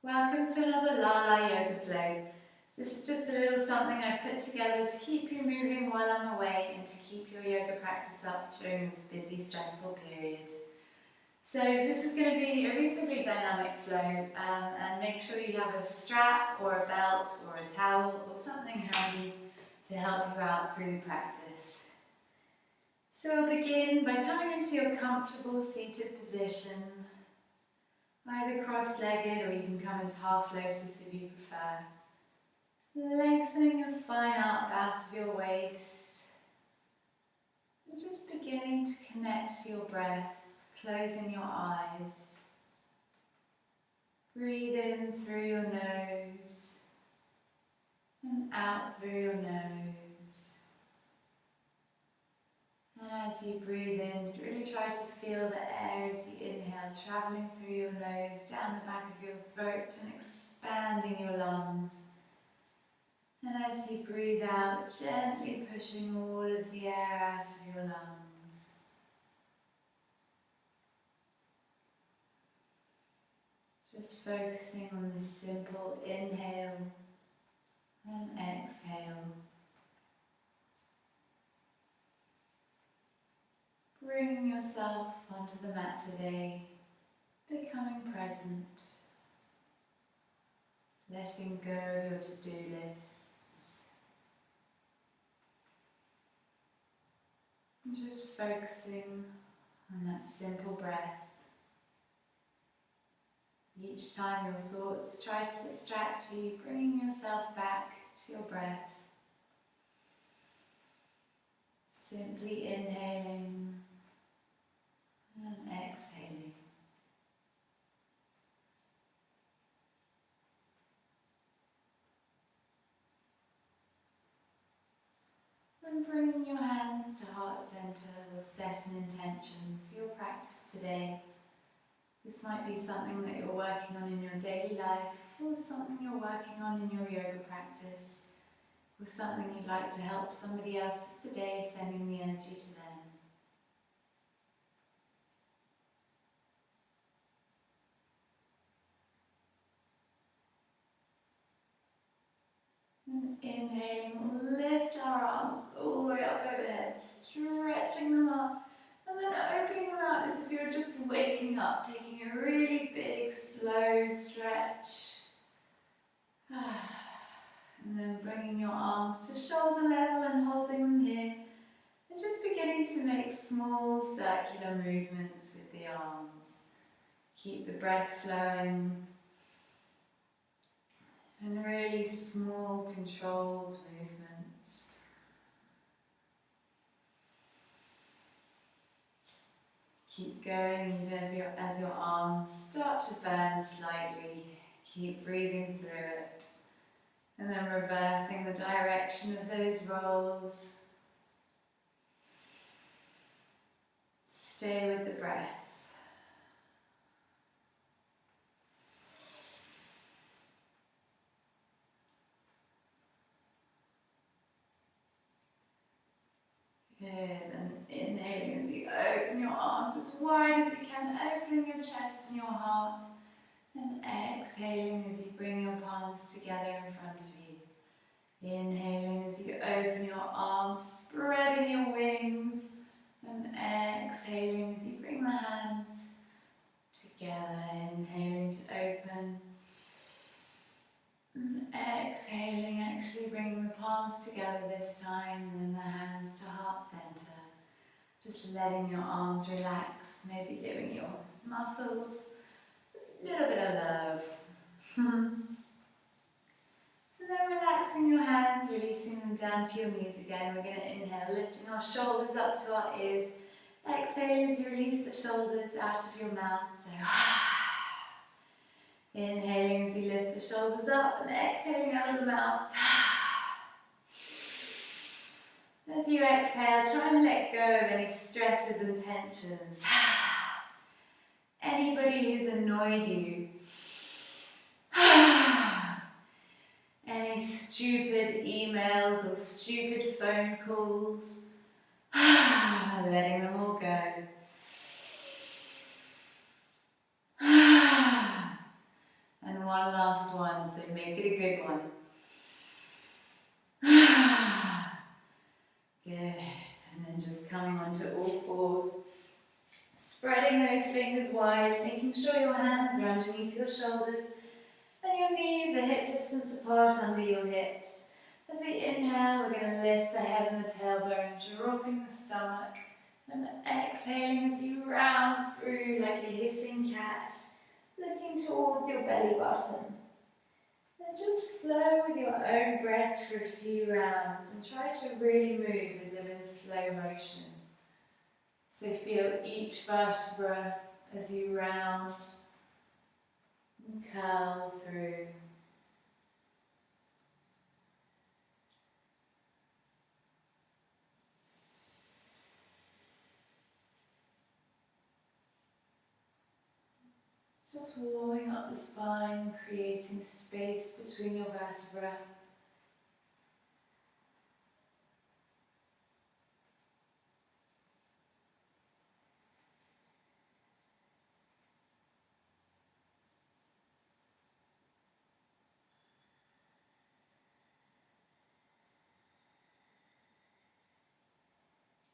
Welcome to another LahLah yoga flow. This is just a little something I put together to keep you moving while I'm away and to keep your yoga practice up during this busy, stressful period. So this is going to be a reasonably dynamic flow, and make sure you have a strap or a belt or a towel or something handy to help you out through the practice. So we'll begin by coming into your comfortable seated position, either cross-legged or you can come into half lotus if you prefer. Lengthening your spine up out of your waist. And just beginning to connect to your breath, closing your eyes. Breathe in through your nose and out through your nose. And as you breathe in, really try to feel the air as you inhale, travelling through your nose, down the back of your throat and expanding your lungs. And as you breathe out, gently pushing all of the air out of your lungs. Just focusing on this simple inhale and exhale. Bringing yourself onto the mat today, becoming present, letting go of your to-do lists, and just focusing on that simple breath. Each time your thoughts try to distract you, bringing yourself back to your breath, simply inhaling and exhaling. And bringing your hands to heart center, we'll set an intention for your practice today. This might be something that you're working on in your daily life, or something you're working on in your yoga practice, or something you'd like to help somebody else with today, sending the energy to them. And inhaling, we'll lift our arms all the way up overhead, stretching them up, and then opening them out as if you're just waking up, taking a really big, slow stretch. And then bringing your arms to shoulder level and holding them here, and just beginning to make small circular movements with the arms. Keep the breath flowing. And really small, controlled movements. Keep going even as your arms start to burn slightly. Keep breathing through it. And then reversing the direction of those rolls. Stay with the breath. Good, and inhaling as you open your arms as wide as you can, opening your chest and your heart, and exhaling as you bring your palms together in front of you. Inhaling as you open your arms, spreading your wings, and exhaling as you bring the hands together. Inhaling to open, and exhaling, actually bringing the palms together this time, and then the hands to heart center. Just letting your arms relax, maybe giving your muscles a little bit of love. And then relaxing your hands, releasing them down to your knees again. We're going to inhale, lifting our shoulders up to our ears. Exhale as you release the shoulders out of your mouth. So inhaling as you lift the shoulders up and exhaling out of the mouth. As you exhale, try and let go of any stresses and tensions. Anybody who's annoyed you. Any stupid emails or stupid phone calls. Letting them all go. And one so make it a good one. Good. And then just coming onto all fours. Spreading those fingers wide, making sure your hands are underneath your shoulders and your knees are hip distance apart under your hips. As we inhale, we're going to lift the head and the tailbone, dropping the stomach, and exhaling as you round through like a hissing cat, looking towards your belly button. And just flow with your own breath for a few rounds and try to really move as if in slow motion. So feel each vertebra as you round and curl through. Just warming up the spine, creating space between your vertebrae.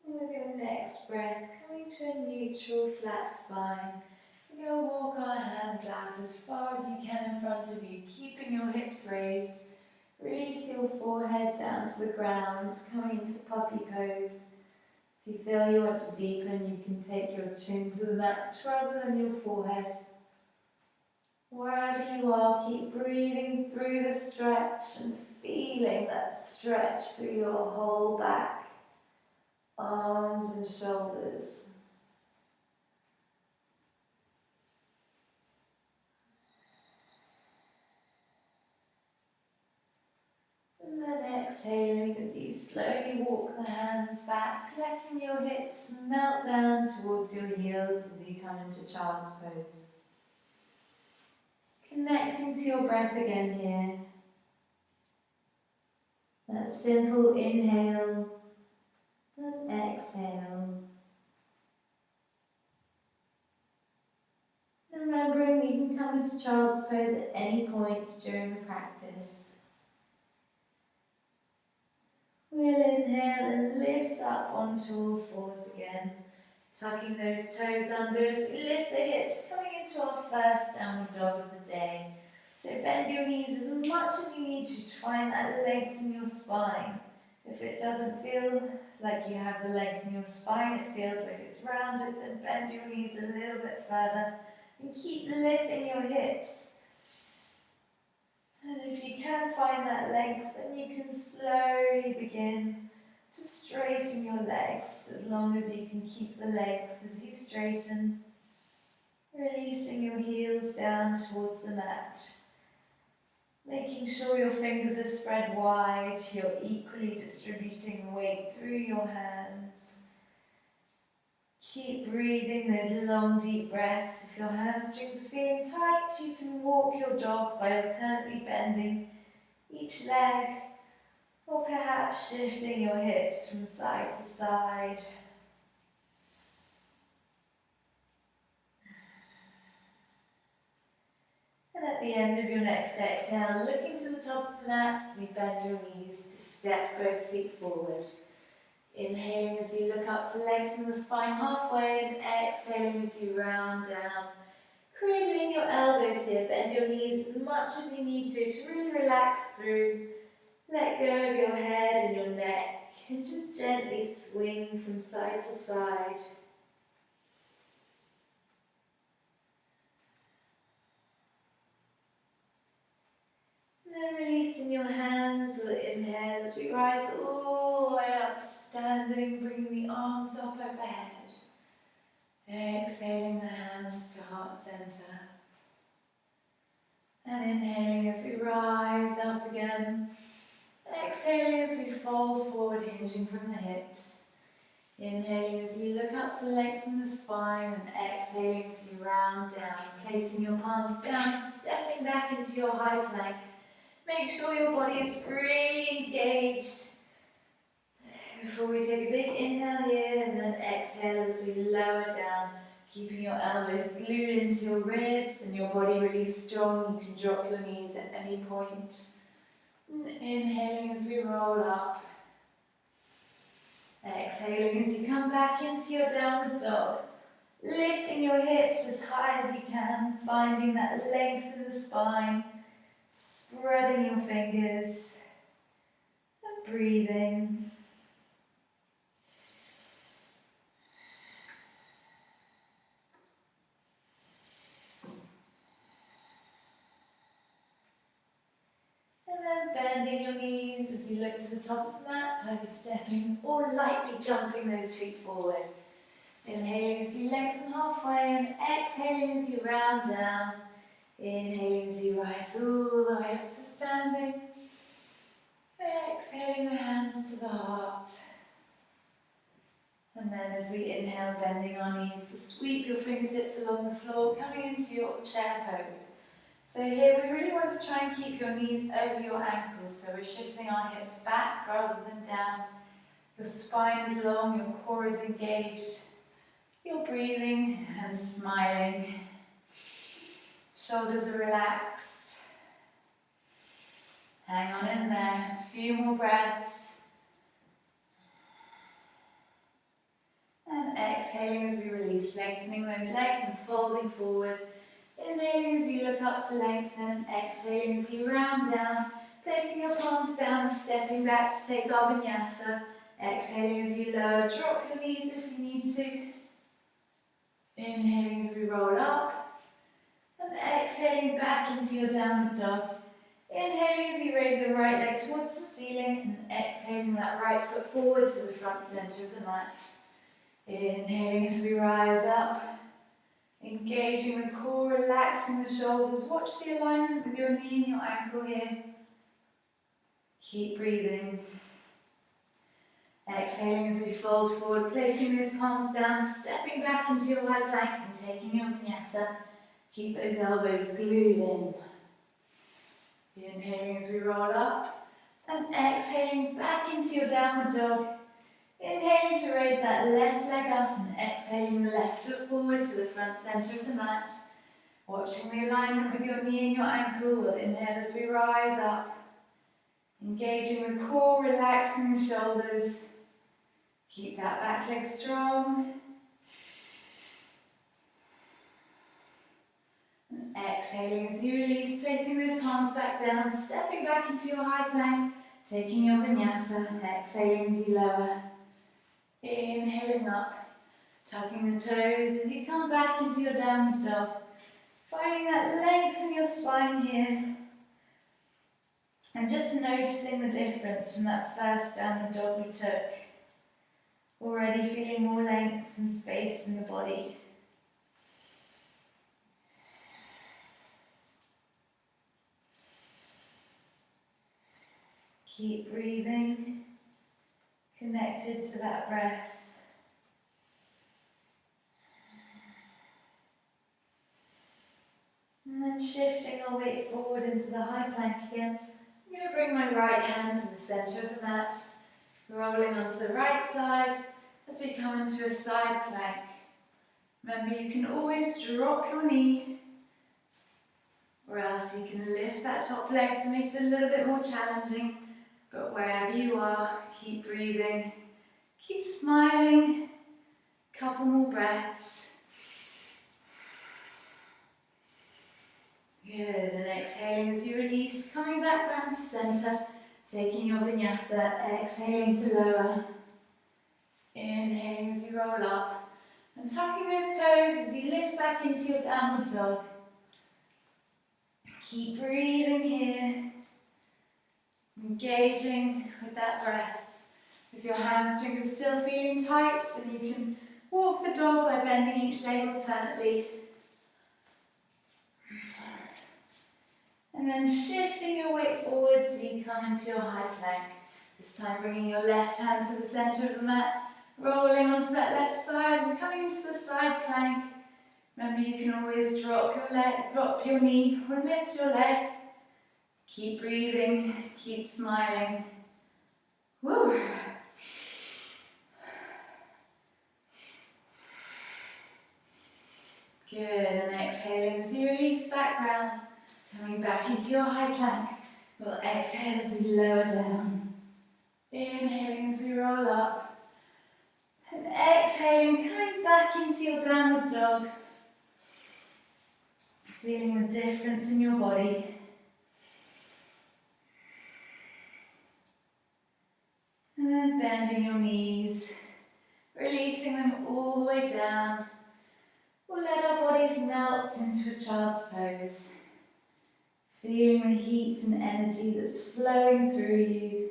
And with your next breath, coming to a neutral flat spine, we're going to walk our hands out as far as you can in front of you, keeping your hips raised. Release your forehead down to the ground, coming into puppy pose. If you feel you want to deepen, you can take your chin to the mat rather than your forehead. Wherever you are, keep breathing through the stretch and feeling that stretch through your whole back, arms and shoulders. And then exhaling as you slowly walk the hands back, letting your hips melt down towards your heels as you come into child's pose. Connecting to your breath again here. That simple inhale and exhale. Remembering you can come into child's pose at any point during the practice. We'll inhale and lift up onto all fours again, tucking those toes under as we lift the hips, coming into our first downward dog of the day. So bend your knees as much as you need to find that length in your spine. If it doesn't feel like you have the length in your spine, it feels like it's rounded, then bend your knees a little bit further and keep lifting your hips. And if you can find that length, then you can slowly begin to straighten your legs as long as you can keep the length as you straighten, releasing your heels down towards the mat. Making sure your fingers are spread wide, you're equally distributing the weight through your hands. Keep breathing those long, deep breaths. If your hamstrings are feeling tight, you can walk your dog by alternately bending each leg, or perhaps shifting your hips from side to side. And at the end of your next exhale, looking to the top of the mat as you bend your knees to step both feet forward. Inhaling as you look up to lengthen the spine halfway, and exhaling as you round down. Cradling your elbows here, bend your knees as much as you need to really relax through. Let go of your head and your neck, and just gently swing from side to side. Then releasing your hands with inhale as we rise all the way up to standing, bringing the arms up overhead. Exhaling the hands to heart center. And inhaling as we rise up again. Exhaling as we fold forward, hinging from the hips. Inhaling as you look up to lengthen the spine, and exhaling as you round down, placing your palms down, stepping back into your high plank. Make sure your body is really engaged. Before we take a big inhale here, and then exhale as we lower down, Keeping your elbows glued into your ribs and your body really strong. You can drop your knees at any point. Inhaling as we roll up. Exhaling as you come back into your downward dog. Lifting your hips as high as you can, finding that length in the spine. Spreading your fingers and breathing. And then bending your knees as you look to the top of the mat, either stepping or lightly jumping those feet forward. Inhaling as you lengthen halfway and exhaling as you round down. Inhaling as you rise all the way up to standing. Exhaling the hands to the heart. And then as we inhale, bending our knees to sweep your fingertips along the floor, coming into your chair pose. So here we really want to try and keep your knees over your ankles. So we're shifting our hips back rather than down. Your spine is long, your core is engaged. You're breathing and smiling. Shoulders are relaxed. Hang on in there. A few more breaths. And exhaling as we release, lengthening those legs and folding forward. Inhaling as you look up to lengthen. Exhaling as you round down. Placing your palms down, stepping back to take our vinyasa. Exhaling as you lower. Drop your knees if you need to. Inhaling as we roll up, and exhaling back into your downward dog. Inhaling as you raise the right leg towards the ceiling, and exhaling that right foot forward to the front centre of the mat. Inhaling as we rise up, engaging the core, relaxing the shoulders. Watch the alignment with your knee and your ankle here. Keep breathing. Exhaling as we fold forward, placing those palms down, stepping back into your high plank and taking your vinyasa. Keep those elbows glued in. Inhaling as we roll up and exhaling back into your downward dog. Inhaling to raise that left leg up and exhaling the left foot forward to the front centre of the mat. Watching the alignment with your knee and your ankle. We'll inhale as we rise up. Engaging the core, relaxing the shoulders. Keep that back leg strong. And exhaling as you release, placing those palms back down, stepping back into your high plank, taking your vinyasa, exhaling as you lower. Inhaling up, tucking the toes as you come back into your downward dog. Finding that length in your spine here. And just noticing the difference from that first downward dog we took. Already feeling more length and space in the body. Keep breathing, connected to that breath. And then shifting our weight forward into the high plank again. I'm going to bring my right hand to the centre of the mat. Rolling onto the right side as we come into a side plank. Remember, you can always drop your knee, or else you can lift that top leg to make it a little bit more challenging. But wherever you are, keep breathing, keep smiling. Couple more breaths. Good, and exhaling as you release, coming back round to centre. Taking your vinyasa, exhaling to lower. Inhaling as you roll up. And tucking those toes as you lift back into your downward dog. Keep breathing here. Engaging with that breath. If your hamstrings are still feeling tight, then you can walk the dog by bending each leg alternately. And then shifting your weight forward so you come into your high plank. This time bringing your left hand to the centre of the mat, rolling onto that left side and coming into the side plank. Remember, you can always drop your knee or lift your leg. Keep breathing, keep smiling. Woo! Good, and exhaling as you release back round, coming back into your high plank. We'll exhale as we lower down. Inhaling as we roll up. And exhaling, coming back into your downward dog. Feeling the difference in your body. And then bending your knees, releasing them all the way down. We'll let our bodies melt into a child's pose. Feeling the heat and energy that's flowing through you.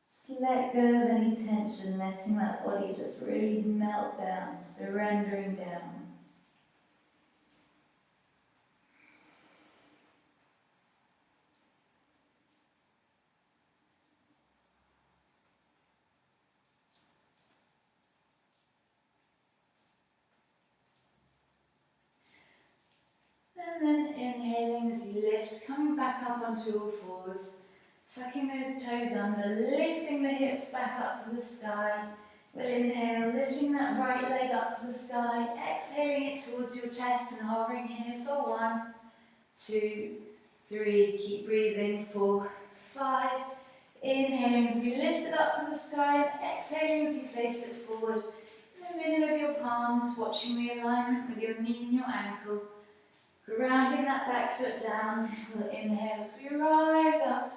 Just let go of any tension, letting that body just really melt down, surrendering down. And then inhaling as you lift, coming back up onto all fours, tucking those toes under, lifting the hips back up to the sky. We'll inhale, lifting that right leg up to the sky, exhaling it towards your chest and hovering here for 1, 2, 3. Keep breathing. 4, 5. Inhaling as you lift it up to the sky and exhaling as you place it forward in the middle of your palms, watching the alignment with your knee and your ankle. Grounding that back foot down, we'll inhale as we rise up,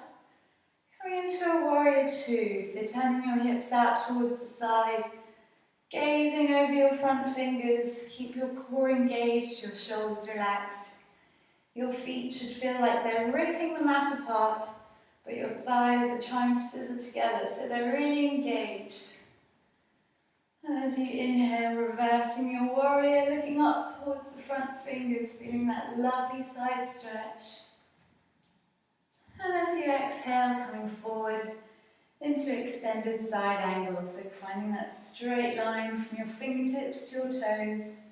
coming into a warrior 2, so turning your hips out towards the side, gazing over your front fingers, keep your core engaged, your shoulders relaxed. Your feet should feel like they're ripping the mat apart, but your thighs are trying to scissor together, so they're really engaged. And as you inhale, reversing your warrior, looking up towards the front fingers, feeling that lovely side stretch. And as you exhale, coming forward into extended side angle, so finding that straight line from your fingertips to your toes.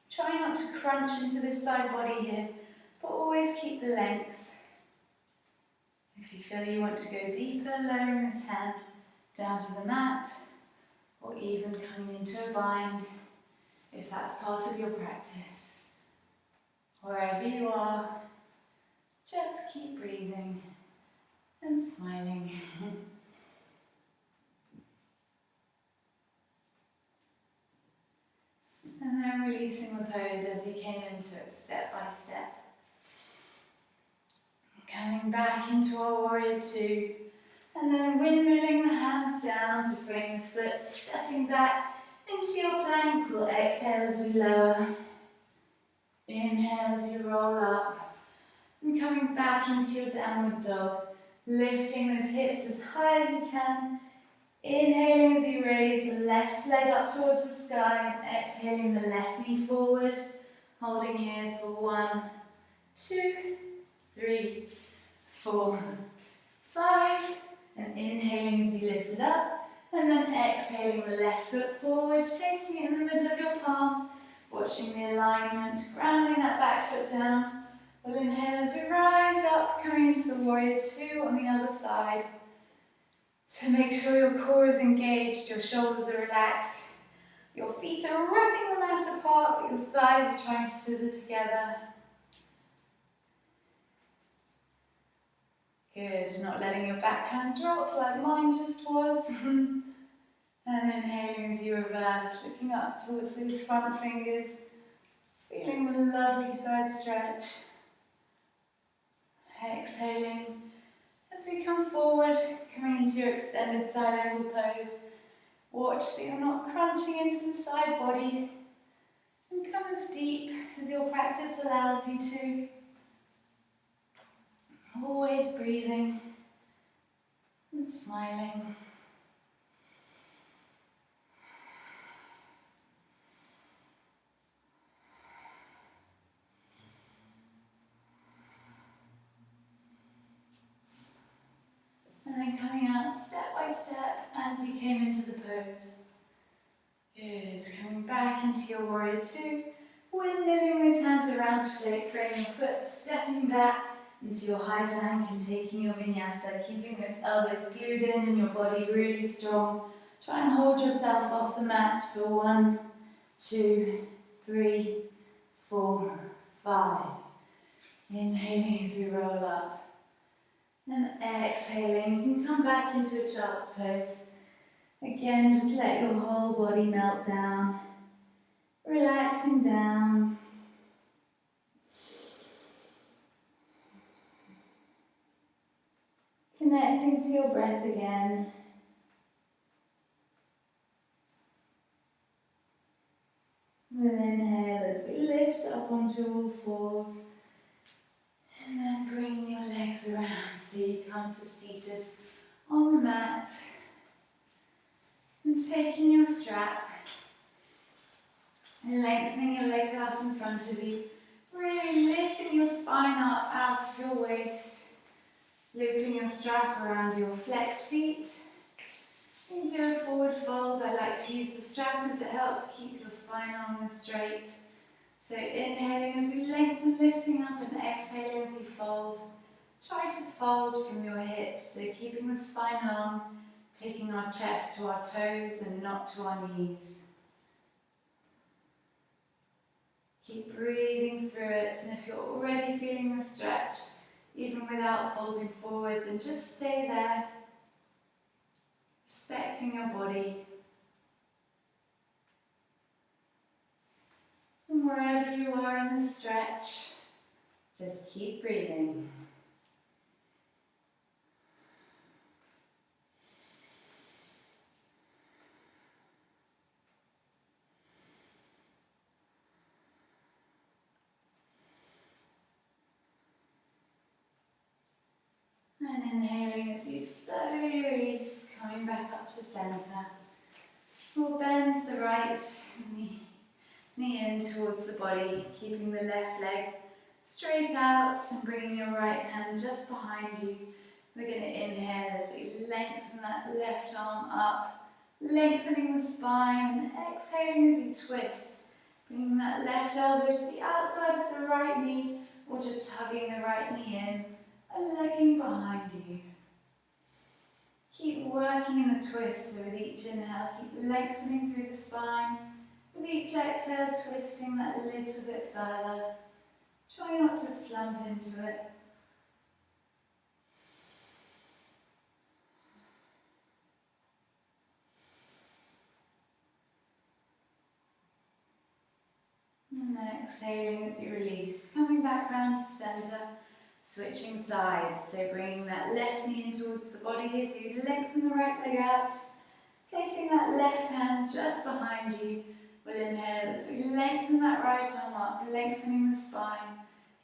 Try not to crunch into this side body here, but always keep the length. If you feel you want to go deeper, lowering this hand down to the mat, or even coming into a bind, if that's part of your practice. Wherever you are, just keep breathing and smiling. And then releasing the pose as you came into it, step by step. Coming back into our warrior 2. And then windmilling the hands down to frame the foot, stepping back into your plank. We'll exhale as we lower. Inhale as you roll up. And coming back into your downward dog. Lifting those hips as high as you can. Inhaling as you raise the left leg up towards the sky. And exhaling the left knee forward. Holding here for 1, 2, 3, 4, 5. And inhaling as you lift it up, and then exhaling the left foot forward, placing it in the middle of your palms, watching the alignment, grounding that back foot down. We'll inhale as we rise up, coming into the warrior 2 on the other side. So make sure your core is engaged, your shoulders are relaxed, your feet are ripping the mat apart, but your thighs are trying to scissor together. Good, not letting your backhand drop like mine just was. And inhaling as you reverse, looking up towards those front fingers, feeling the lovely side stretch. Exhaling as we come forward, coming into your extended side angle pose. Watch that you're not crunching into the side body, and come as deep as your practice allows you to. Always breathing and smiling. And then coming out step by step as you came into the pose. Good. Coming back into your warrior 2. Windmilling those hands around to frame your foot, stepping back into your high plank and taking your vinyasa, keeping those elbows glued in and your body really strong, Try and hold yourself off the mat for 1, 2, 3, 4, 5. Inhaling as we roll up. And exhaling, you can come back into a child's pose. Again, just let your whole body melt down. Relaxing down. Connecting to your breath again. We'll inhale as we lift up onto all fours. And then bring your legs around so you come to seated on the mat. And taking your strap and lengthening your legs out in front of you. Really lifting your spine up out of your waist. Looping your strap around your flexed feet. You can do a forward fold. I like to use the strap as it helps keep your spine long and straight. So inhaling as you lengthen, lifting up, and exhaling as you fold. Try to fold from your hips, so keeping the spine long, taking our chest to our toes and not to our knees. Keep breathing through it, and if you're already feeling the stretch, even without folding forward, then just stay there, respecting your body. And wherever you are in the stretch, just keep breathing. And inhaling as you slowly release, coming back up to centre. We'll bend the right knee in towards the body, keeping the left leg straight out and bringing your right hand just behind you. We're going to inhale as we lengthen that left arm up, lengthening the spine, and exhaling as you twist, bringing that left elbow to the outside of the right knee, or just hugging the right knee in and looking behind you. Keep working in the twist, so with each inhale, keep lengthening through the spine. With each exhale, twisting that a little bit further. Try not to slump into it. And exhaling as you release, coming back round to centre, switching sides. So bringing that left knee in towards the body as you lengthen the right leg out, placing that left hand just behind you. We'll inhale as we lengthen that right arm up, lengthening the spine.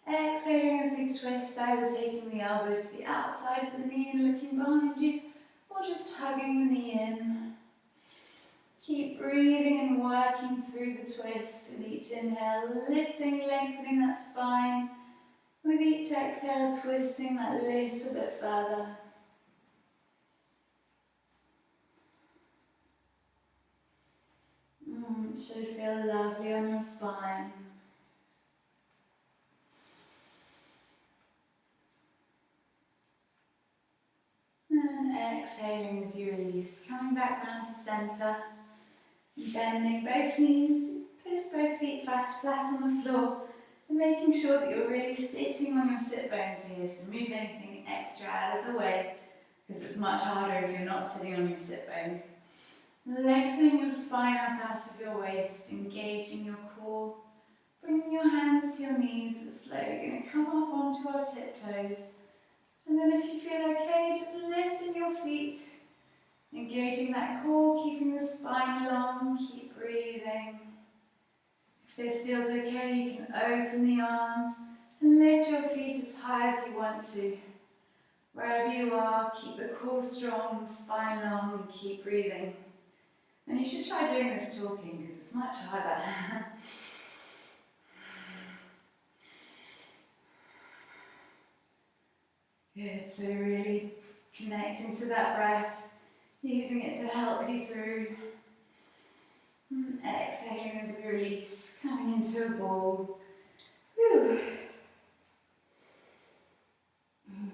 Exhaling as we twist, either taking the elbow to the outside of the knee and looking behind you, or just hugging the knee in. Keep breathing and working through the twist. With each inhale, lifting, lengthening that spine. With each exhale, twisting that little bit further. It should feel lovely on your spine. And exhaling as you release, coming back round to centre. Bending both knees, place both feet flat on the floor, and making sure that you're really sitting on your sit bones here, so move anything extra out of the way, because it's much harder if you're not sitting on your sit bones. Lengthening your spine up out of your waist, engaging your core, bringing your hands to your knees, and slowly going to come up onto our tiptoes. And then if you feel okay, just lifting your feet, engaging that core, keeping the spine long, keep breathing. If this feels okay, you can open the arms and lift your feet as high as you want to. Wherever you are, keep the core strong, the spine long, and keep breathing. And you should try doing this talking, because it's much harder. Good, so really connecting to that breath, using it to help you through. And exhaling as we release, coming into a ball. Whew. Mm.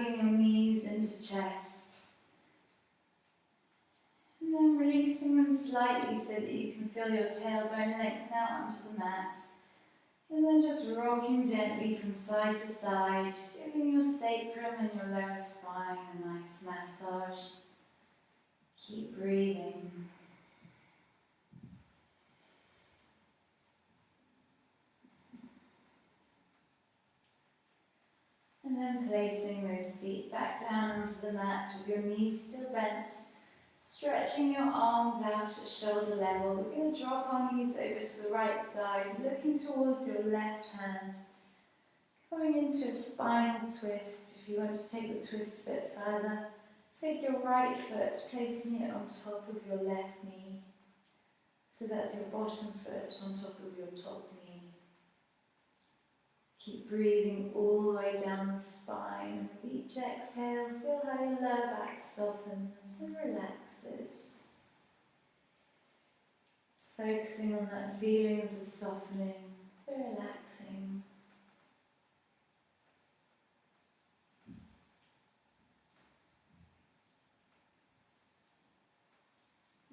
hugging your knees into chest. And then releasing them slightly so that you can feel your tailbone lengthen out onto the mat. And then just rocking gently from side to side, giving your sacrum and your lower spine a nice massage. Keep breathing. And then placing those feet back down onto the mat with your knees still bent, stretching your arms out at shoulder level. We're going to drop our knees over to the right side, looking towards your left hand. Coming into a spinal twist. If you want to take the twist a bit further, take your right foot, placing it on top of your left knee. So that's your bottom foot on top of your top knee. Keep breathing all the way down the spine. With each exhale, feel how your lower back softens and relaxes. Focusing on that feeling of the softening, the relaxing.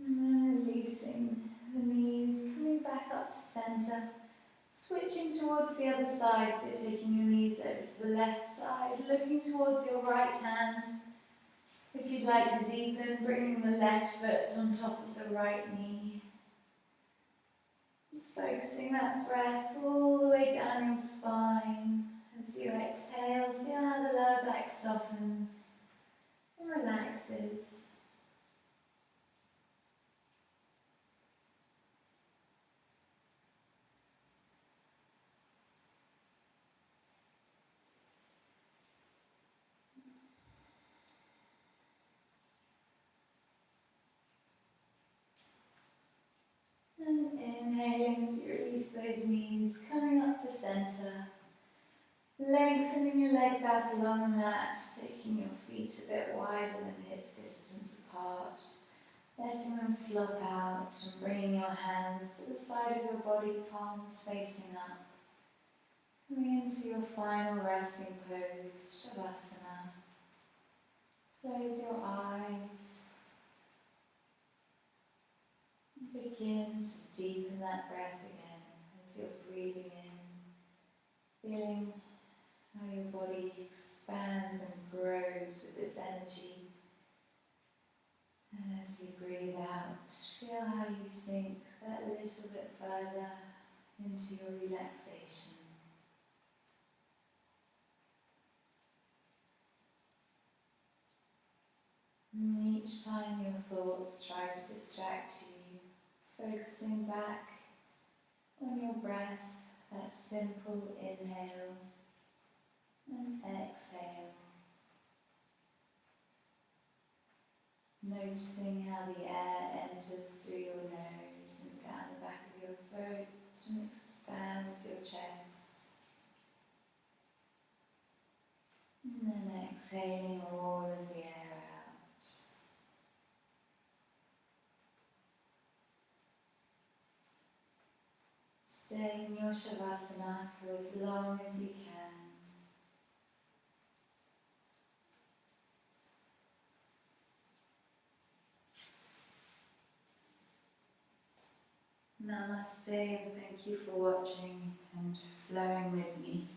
And then releasing the knees, coming back up to centre. Switching towards the other side, so taking your knees over to the left side, looking towards your right hand. If you'd like to deepen, bringing the left foot on top of the right knee. Focusing that breath all the way down your spine. As you exhale, feel how the lower back softens and relaxes. And inhaling as you release those knees, coming up to centre. Lengthening your legs out along the mat, taking your feet a bit wider than hip distance apart. Letting them flop out and bringing your hands to the side of your body, palms facing up. Coming into your final resting pose, Shavasana. Close your eyes. Begin to deepen that breath again as you're breathing in, feeling how your body expands and grows with this energy. And as you breathe out, feel how you sink that little bit further into your relaxation. And each time your thoughts try to distract you, focusing back on your breath, that simple inhale and exhale. Noticing how the air enters through your nose and down the back of your throat and expands your chest. And then exhaling all of the air out. Stay in your Shavasana for as long as you can. Namaste, and thank you for watching and flowing with me.